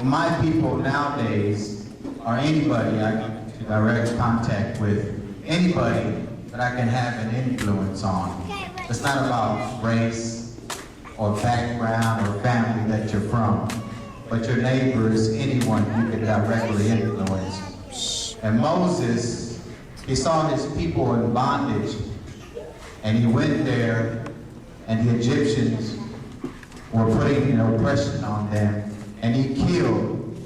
my people nowadays, or anybody I can direct contact with, anybody that I can have an influence on. It's not about race or background or family that you're from, but your neighbor is anyone you can directly influence. And Moses, he saw his people in bondage, and he went there, and the Egyptians were putting an oppression on them, and he killed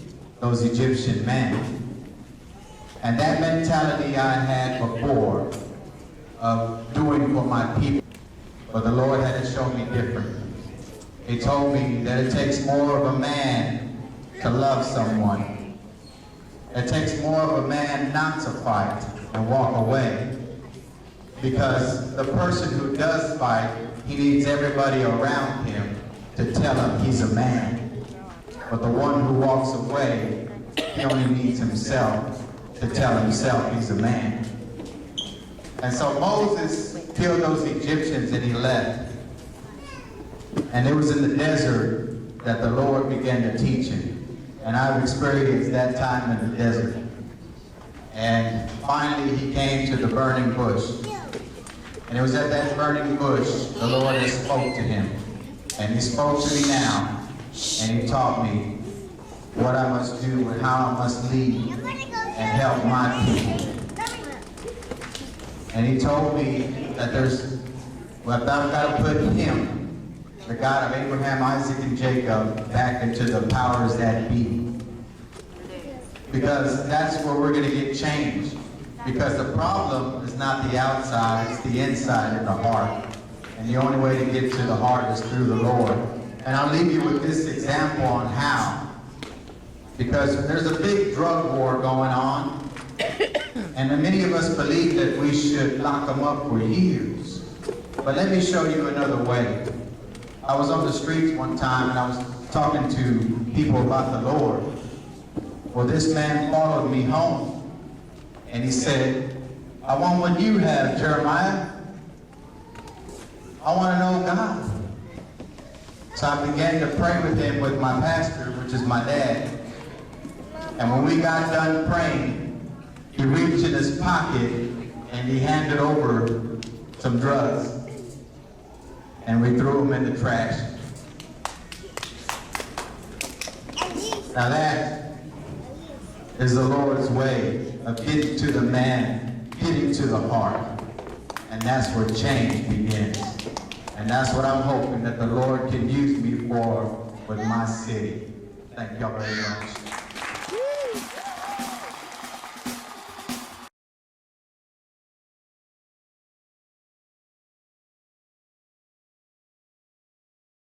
those Egyptian men. And that mentality I had before of doing for my people, but the Lord had to show me different. He told me that it takes more of a man to love someone. It takes more of a man not to fight and walk away. Because the person who does fight, he needs everybody around him to tell him he's a man. But the one who walks away, he only needs himself to tell himself he's a man. And so Moses killed those Egyptians and he left. And it was in the desert that the Lord began to teach him. And I've experienced that time in the desert. And finally he came to the burning bush. And it was at that burning bush the Lord had spoke to him. And he spoke to me now, and he taught me what I must do and how I must lead and help my people. And he told me that I've got to put him, the God of Abraham, Isaac, and Jacob, back into the powers that be. Because that's where we're going to get changed. Because the problem is not the outside, it's the inside and the heart. And the only way to get to the heart is through the Lord. And I'll leave you with this example on how. Because there's a big drug war going on. And many of us believe that we should lock them up for years. But let me show you another way. I was on the streets one time and I was talking to people about the Lord. Well, this man followed me home. And he said, I want what you have, Jeremiah. I want to know God. So I began to pray with him with my pastor, which is my dad. And when we got done praying, he reached in his pocket and he handed over some drugs. And we threw them in the trash. Now that is the Lord's way of getting to the man, getting to the heart. And that's where change begins. And that's what I'm hoping that the Lord can use me for with my city. Thank y'all very much.